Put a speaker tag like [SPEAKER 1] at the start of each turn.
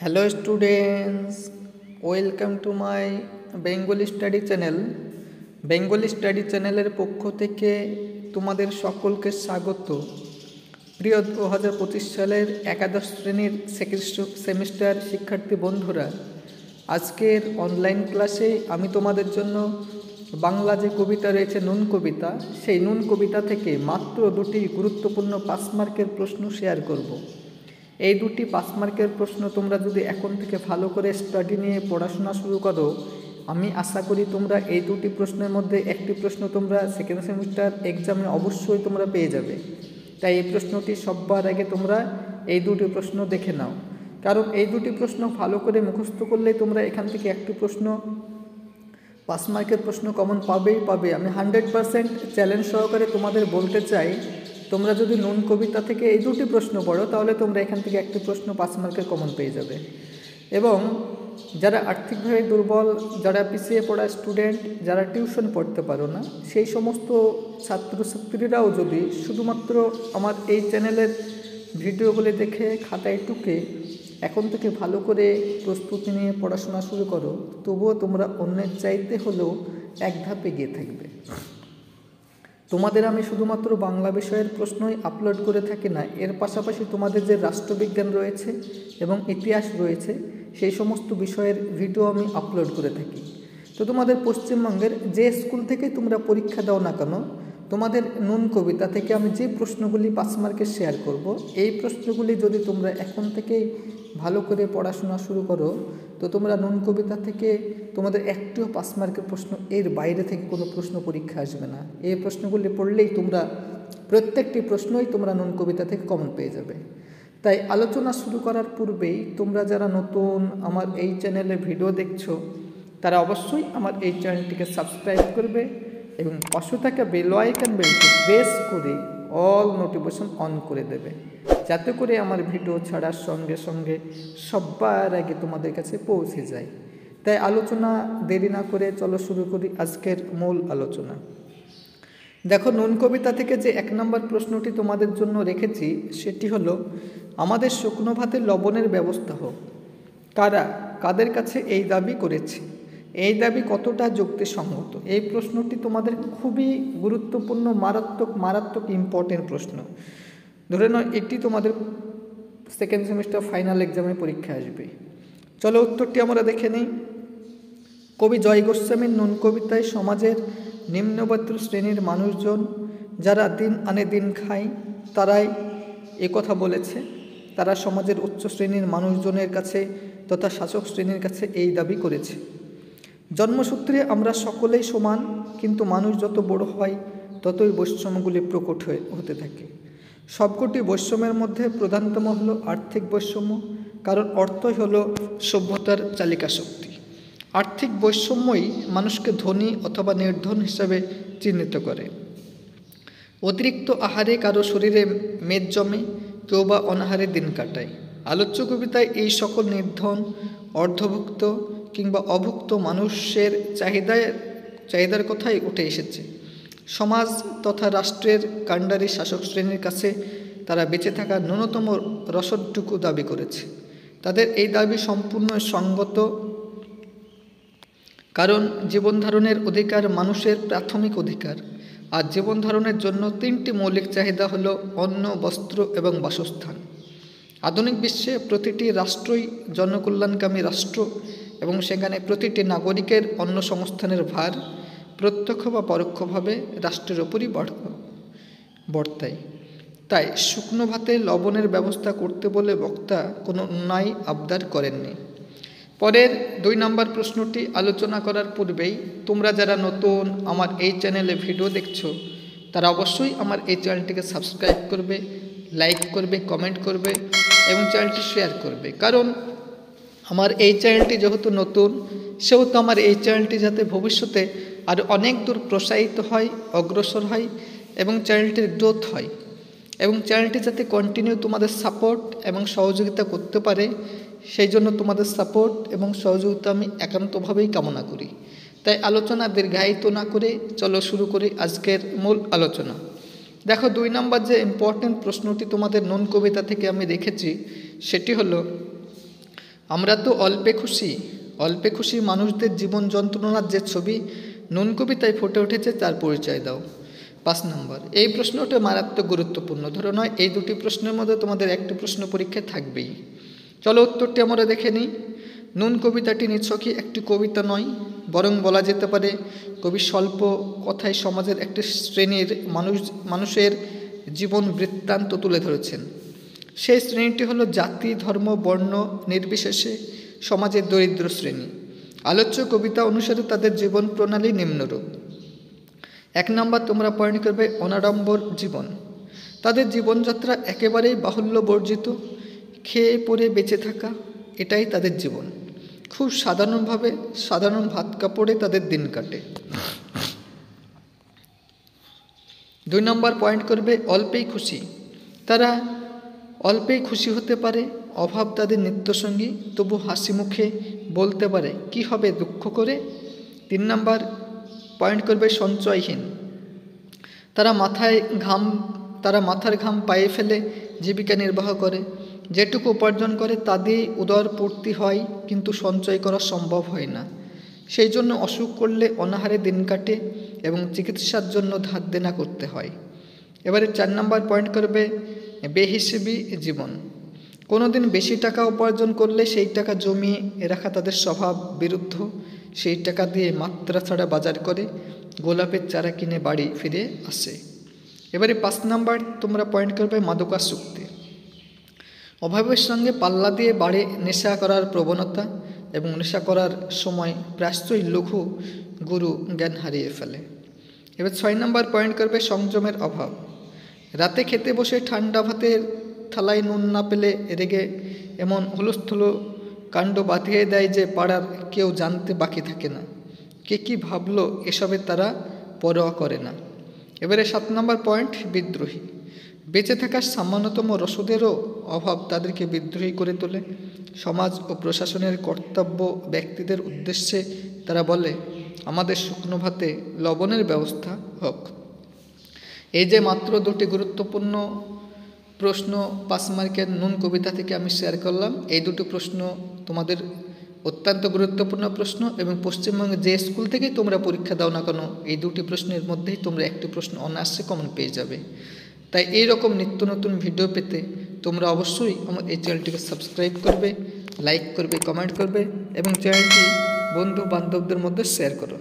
[SPEAKER 1] Hello students, welcome to my Bengali study channel. Bengali study চ্যানেলের পক্ষ থেকে তোমাদের সকলকে স্বাগত। প্রিয় 2025 সালের একাদশ শ্রেণীর সেকেন্ড সেমিস্টার শিক্ষার্থী বন্ধুরা, আজকের অনলাইন ক্লাসে আমি তোমাদের জন্য বাংলা যে কবিতা রয়েছে নুন কবিতা, সেই নুন কবিতা থেকে মাত্র দুটি গুরুত্বপূর্ণ 5 মার্কের প্রশ্ন শেয়ার করব। এই দুটি 5 মার্কের প্রশ্ন তোমরা যদি এখন থেকে ভালো করে স্টাডি নিয়ে পড়াশোনা শুরু করো, আমি আশা করি তোমরা এই দুটি প্রশ্নের মধ্যে একটি প্রশ্ন তোমরা সেকেন্ড সেমিস্টার এক্সামে অবশ্যই তোমরা পেয়ে যাবে। তাই এই প্রশ্নটি সবার আগে তোমরা এই দুটি প্রশ্ন দেখে নাও, কারণ এই দুটি প্রশ্ন ভালো করে মুখস্থ করলেই তোমরা এখান থেকে একটি প্রশ্ন 5 মার্কের প্রশ্ন কমন পাবে। আমি 100% চ্যালেঞ্জ সহকারে তোমাদের বলতে চাই, তোমরা যদি নুন কবিতা থেকে এই দুটি প্রশ্ন পড়ো তাহলে তোমরা এখান থেকে একটি প্রশ্ন 5 মার্কের কমন পেয়ে যাবে। এবং যারা আর্থিকভাবে দুর্বল, যারা পিছিয়ে পড়া স্টুডেন্ট, যারা টিউশন পড়তে পারো না, সেই সমস্ত ছাত্রছাত্রীরাও যদি শুধুমাত্র আমার এই চ্যানেলের ভিডিওগুলি দেখে খাতায় টুকে এখন থেকে ভালো করে প্রস্তুতি নিয়ে পড়াশোনা শুরু করো, তবুও তোমরা অন্যের চাইতে হলেও এক ধাপ এগিয়ে থাকবে। তোমাদের আমি শুধুমাত্র বাংলা বিষয়ের প্রশ্নই আপলোড করে থাকি না, এর পাশাপাশি তোমাদের যে রাষ্ট্রবিজ্ঞান রয়েছে এবং ইতিহাস রয়েছে সেই সমস্ত বিষয়ের ভিডিও আমি আপলোড করে থাকি। তো তোমাদের পশ্চিমবঙ্গের যে স্কুল থেকে তোমরা পরীক্ষা দাও না কেন, তোমাদের নুন কবিতা থেকে আমি যে প্রশ্নগুলি 5 মার্কে শেয়ার করব, এই প্রশ্নগুলি যদি তোমরা এখন থেকেই ভালো করে পড়াশোনা শুরু করো, তো তোমরা নুন কবিতা থেকে তোমাদের একটিও 5 মার্কের প্রশ্ন এর বাইরে থেকে কোনো প্রশ্ন পরীক্ষা আসবে না। এই প্রশ্নগুলি পড়লেই তোমরা প্রত্যেকটি প্রশ্নই তোমরা নুন কবিতা থেকে কমন পেয়ে যাবে। তাই আলোচনা শুরু করার পূর্বেই তোমরা যারা নতুন আমার এই চ্যানেলে ভিডিও দেখছো, তারা অবশ্যই আমার এই চ্যানেলটিকে সাবস্ক্রাইব করবে এবং পাশে থাকা বেল আইকন বেলটি প্রেস করে অল নোটিফিকেশন অন করে দেবে, যাতে করে আমার ভিডিও ছাড়ার সঙ্গে সঙ্গে সবার আগে তোমাদের কাছে পৌঁছে যায়। তাই আলোচনা দেরি না করে চলো শুরু করি আজকের মূল আলোচনা। দেখো, নুন কবিতা থেকে যে 1 নম্বর প্রশ্নটি তোমাদের জন্য রেখেছি সেটি হলো, আমাদের শুকনো ভাতে লবণের ব্যবস্থা হোক। কাদের কাছে এই দাবি করেছে? এই দাবি কতটা যুক্তিসঙ্গত? এই প্রশ্নটি তোমাদের খুবই গুরুত্বপূর্ণ, মারাত্মক ইম্পর্টেন্ট প্রশ্ন। ধরে নাও এটি তোমাদের সেকেন্ড সেমিস্টার ফাইনাল এক্সামে পরীক্ষা আসবে। চলো উত্তরটি আমরা দেখে নিই। কবি জয় গোস্বামীর নুন কবিতায় সমাজের নিম্নবর্তী শ্রেণীর মানুষজন, যারা দিন আনে দিন খায়, তারাই কথা বলেছে। তারা সমাজের উচ্চ শ্রেণীর মানুষজনের কাছে তথা শাসক শ্রেণীর কাছে এই দাবি করেছে। জন্মসূত্রে আমরা সকলেই সমান, কিন্তু মানুষ যত বড় হয় ততই বৈষম্যগুলি প্রকট হতে থাকে। সবকটি বৈষম্যের মধ্যে প্রধানতম হলো আর্থিক বৈষম্য, কারণ অর্থই হলো সভ্যতার চালিকা শক্তি। আর্থিক বৈষম্যই মানুষকে ধনী অথবা নির্ধন হিসাবে চিহ্নিত করে। অতিরিক্ত আহারে কারো শরীরে মেদ জমে, কেউ বা অনাহারে দিন কাটায়। আলোচ্য কবিতায় এই সকল নির্ধন, অর্ধভুক্ত কিংবা অভুক্ত মানুষের চাহিদার কথাই উঠে এসেছে। সমাজ তথা রাষ্ট্রের কাণ্ডারি শাসক শ্রেণীর কাছে তারা বেঁচে থাকার ন্যূনতম রসদটুকু দাবি করেছে। তাদের এই দাবি সম্পূর্ণ সঙ্গত, কারণ জীবনধারণের অধিকার মানুষের প্রাথমিক অধিকার। আর জীবনধারণের জন্য 3টি মৌলিক চাহিদা হলো অন্ন, বস্ত্র এবং বাসস্থান। আধুনিক বিশ্বে প্রতিটি রাষ্ট্রই জনকল্যাণকামী রাষ্ট্র এবং সেখানে প্রতিটি নাগরিকের অন্ন সংস্থানের ভার প্রত্যক্ষ বা পরোক্ষভাবে রাষ্ট্রের ওপরই বর্তায়। তাই শুকনো ভাতে লবণের ব্যবস্থা করতে বলে বক্তা কোনো অন্যায় আবদার করেননি। পরের 2 নম্বর প্রশ্নটি আলোচনা করার পূর্বেই তোমরা যারা নতুন আমার এই চ্যানেলে ভিডিও দেখছো, তারা অবশ্যই আমার এই চ্যানেলটিকে সাবস্ক্রাইব করবে, লাইক করবে, কমেন্ট করবে এবং চ্যানেলটি শেয়ার করবে। কারণ আমার এই চ্যানেলটি যেহেতু নতুন, সেহেতু আমার এই চ্যানেলটি যাতে ভবিষ্যতে আরও অনেক দূর প্রসারিত হয়, অগ্রসর হয় এবং চ্যানেলটির গ্রোথ হয়, এবং চ্যানেলটি যাতে কন্টিনিউ তোমাদের সাপোর্ট এবং সহযোগিতা করতে পারে, সেই জন্য তোমাদের সাপোর্ট এবং সহযোগিতা আমি একান্তভাবেই কামনা করি। তাই আলোচনা দীর্ঘায়িত না করে চলো শুরু করি আজকের মূল আলোচনা। দেখো, 2 নম্বর যে ইম্পর্টেন্ট প্রশ্নটি তোমাদের নুন কবিতা থেকে আমি রেখেছি সেটি হলো, আমরা তো অল্পে খুশি মানুষদের জীবন যন্ত্রণার যে ছবি নুন কবিতায় ফুটে উঠেছে তার পরিচয় দাও। 5 নম্বর, এই প্রশ্নটা মারাত্মক গুরুত্বপূর্ণ। ধরে নয় এই দুটি প্রশ্নের মধ্যে তোমাদের একটি প্রশ্ন পরীক্ষায় থাকবেই। চলো উত্তরটি আমরা দেখে নিই। নুন কবিতাটি নিছকই একটি কবিতা নয়, বরং বলা যেতে পারে কবি স্বল্প কথায় সমাজের একটি শ্রেণীর মানুষের জীবন বৃত্তান্ত তুলে ধরেছেন। সেই শ্রেণীটি হলো জাতি, ধর্ম, বর্ণ নির্বিশেষে সমাজের দরিদ্র শ্রেণী। আলোচ্য কবিতা অনুসারে তাদের জীবন প্রণালী নিম্নরূপ। 1 নম্বর, তোমরা পয়েন্ট করবে অনাড়ম্বর জীবন। তাদের জীবনযাত্রা একেবারেই বাহুল্য বর্জিত, খেয়ে পরে বেঁচে থাকা, এটাই তাদের জীবন। খুব সাধারণভাবে সাধারণ ভাত কাপড়ে তাদের দিন কাটে। 2 নম্বর পয়েন্ট করবে অল্পেই খুশি। তারা অল্পেই খুশি হতে পারে, অভাব তাদের নিত্যসঙ্গী, তবু হাসি মুখে বলতে পারে কি হবে দুঃখ করে। 3 নম্বর পয়েন্ট করবে সঞ্চয়হীন। তারা মাথার ঘাম পায়ে ফেলে জীবিকা নির্বাহ করে। যেটুকু উপার্জন করে তা দিয়ে উদরপূর্তি হয়, কিন্তু সঞ্চয় করা সম্ভব হয় না। সেই জন্য অসুখ করলে অনাহারে দিন কাটে এবং চিকিৎসার জন্য ধার দেনা করতে হয়। এবারে 4 নম্বর পয়েন্ট করবে বেহিসেবি জীবন। কোনোদিন বেশি টাকা উপার্জন করলে সেই টাকা জমিয়ে রাখা তাদের স্বভাব বিরুদ্ধ। সেই টাকা দিয়ে মাত্রা ছাড়া বাজার করে গোলাপের চারা কিনে বাড়ি ফিরে আসে। এবারে 5 নম্বর তোমরা পয়েন্ট করবে মাদকাসক্তি। অভাবের সঙ্গে পাল্লা দিয়ে বাড়ে নেশা করার প্রবণতা এবং নেশা করার সময় প্রায়শই লঘু গুরু জ্ঞান হারিয়ে ফেলে। এবার 6 নম্বর পয়েন্ট করবে সংযমের অভাব। রাতে খেতে বসে ঠান্ডা ভাতের থালায় নুন না পেলে রেগে এমন হুলস্থুল কাণ্ড বাঁধিয়ে দেয় যে পাড়ার কেউ জানতে বাকি থাকে না। কে কী ভাবলো এসবে তারা পরোয়া করে না। এবারে 7 নম্বর পয়েন্ট বিদ্রোহী। বেঁচে থাকার সামান্যতম রসদেরও অভাব তাদেরকে বিদ্রোহী করে তোলে। সমাজ ও প্রশাসনের কর্তব্য ব্যক্তিদের উদ্দেশ্যে তারা বলে আমাদের শুকনো ভাতে লবণের ব্যবস্থা হোক। এই যে মাত্র 2টি গুরুত্বপূর্ণ প্রশ্ন 5 মার্কের নুন কবিতা থেকে আমি শেয়ার করলাম। এই 2টি প্রশ্ন তোমাদের অত্যন্ত গুরুত্বপূর্ণ প্রশ্ন এবং পশ্চিমবঙ্গে যে স্কুল থেকেই তোমরা পরীক্ষা দাও না কেন এই 2টি প্রশ্নের মধ্যেই তোমরা একটি প্রশ্ন অনায়াসে কমন পেয়ে যাবে। তাই এই রকম নিত্য নতুন ভিডিও পেতে তোমরা অবশ্যই আমার এই চ্যানেলটিকে সাবস্ক্রাইব করবে, লাইক করবে, কমেন্ট করবে এবং চ্যানেলটি বন্ধু বান্ধবদের মধ্যে শেয়ার করো।